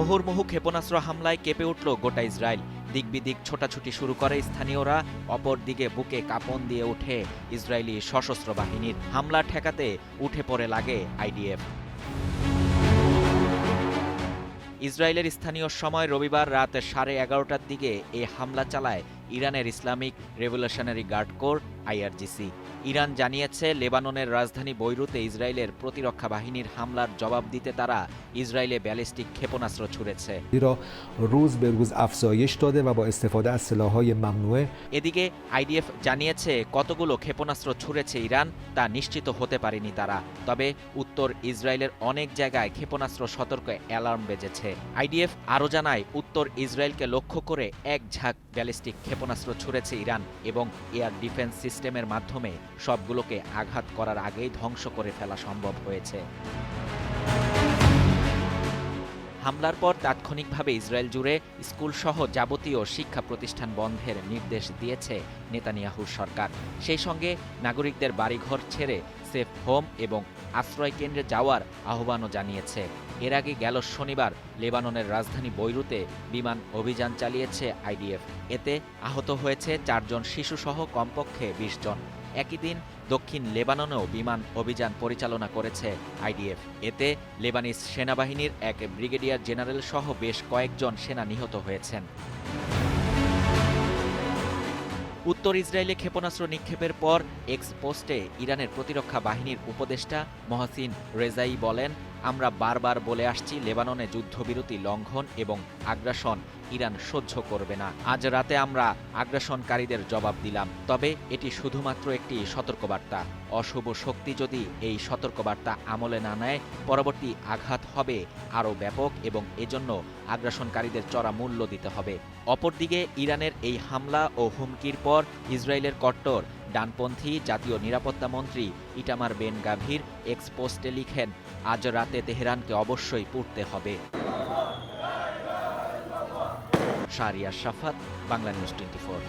মুহুর্মুহু ক্ষেপণাস্ত্র হামলায় কেঁপে উঠল গোটা ইসরায়েল। দিকবিদিক ছোটাছুটি শুরু করে স্থানীয়রা, অপরদিকে বুকে কাঁপন দিয়ে ওঠে ইসরায়েলি সশস্ত্র বাহিনীর। হামলা ঠেকাতে উঠে পড়ে লাগে আইডিএফ। ইসরায়েলের স্থানীয় সময় রবিবার রাত 11:30টার দিকে এ হামলা চালায় ইরানের Islamic revolutionary guard corps IRGC. Iran জানিয়েছে, লেবাননের রাজধানী বৈরুতে ইসরায়েলের প্রতিরক্ষা বাহিনীর হামলার জবাব দিতে তারা ইসরায়েলে ব্যালিস্টিক ক্ষেপণাস্ত্র ছুড়েছে। এদিকে আইডিএফ জানিয়েছে, কতগুলো ক্ষেপণাস্ত্র ছুড়েছে ইরান তা নিশ্চিত হতে পারেনি তারা। তবে উত্তর ইসরায়েলের অনেক জায়গায় ক্ষেপণাস্ত্র সতর্ক অ্যালার্ম বেজেছে। আইডিএফ আরও জানায়, উত্তর ইসরায়েলকে লক্ষ্য করে এক ঝাঁক ব্যালিস্টিক ক্ষেপণাস্ত্র ছুড়েছে ইরান এবং এয়ার ডিফেন্স সিস্টেমের মাধ্যমে সবগুলোকে আঘাত করার আগেই ধ্বংস করে ফেলা সম্ভব হয়েছে। হামলার পর তাৎক্ষণিকভাবে ইসরায়েল জুড়ে স্কুলসহ যাবতীয় শিক্ষা প্রতিষ্ঠান বন্ধের নির্দেশ দিয়েছে নেতানিয়াহুর সরকার। সেই সঙ্গে নাগরিকদের বাড়িঘর ছেড়ে সেফ হোম এবং আশ্রয় কেন্দ্রে যাওয়ার আহ্বানও জানিয়েছে। এর আগে গেল শনিবার লেবাননের রাজধানী বৈরুতে বিমান অভিযান চালিয়েছে আইডিএফ। এতে আহত হয়েছে 4 জন শিশুসহ কমপক্ষে 20 জন। একই দিন দক্ষিণ লেবাননেও বিমান অভিযান পরিচালনা করেছে আইডিএফ। এতে লেবানিজ সেনাবাহিনীর এক ব্রিগেডিয়ার জেনারেল সহ বেশ কয়েকজন সেনা নিহত হয়েছেন। উত্তর ইসরায়েলে ক্ষেপণাস্ত্র নিক্ষেপের পর এক্স পোস্টে ইরানের প্রতিরক্ষা বাহিনীর উপদেষ্টা মহসিন রেজাই বলেন, আমরা বারবার বলে আসছি, লেবাননে যুদ্ধবিরতি লঙ্ঘন এবং আগ্রাসন ইরান সহ্য করবে না। আজ রাতে আমরা আগ্রাসনকারীদের জবাব দিলাম। তবে এটি শুধুমাত্র একটি সতর্কবার্তা। অশুভ শক্তি যদি এই সতর্কবার্তা আমলে না নেয়, পরবর্তী আঘাত হবে আরও ব্যাপক এবং এজন্য আগ্রাসনকারীদের চড়া মূল্য দিতে হবে। অপরদিকে ইরানের এই হামলা ও হুমকির পর ইসরায়েলের কট্টর ডানপন্থী জাতীয় নিরাপত্তা মন্ত্রী ইটামার বেন গাভির এক্স পোস্টে লিখেন, আজ রাতে তেহরানকে অবশ্যই পুড়তে হবে। শাহরিয়ার শাফাত, বাংলা নিউজ 24।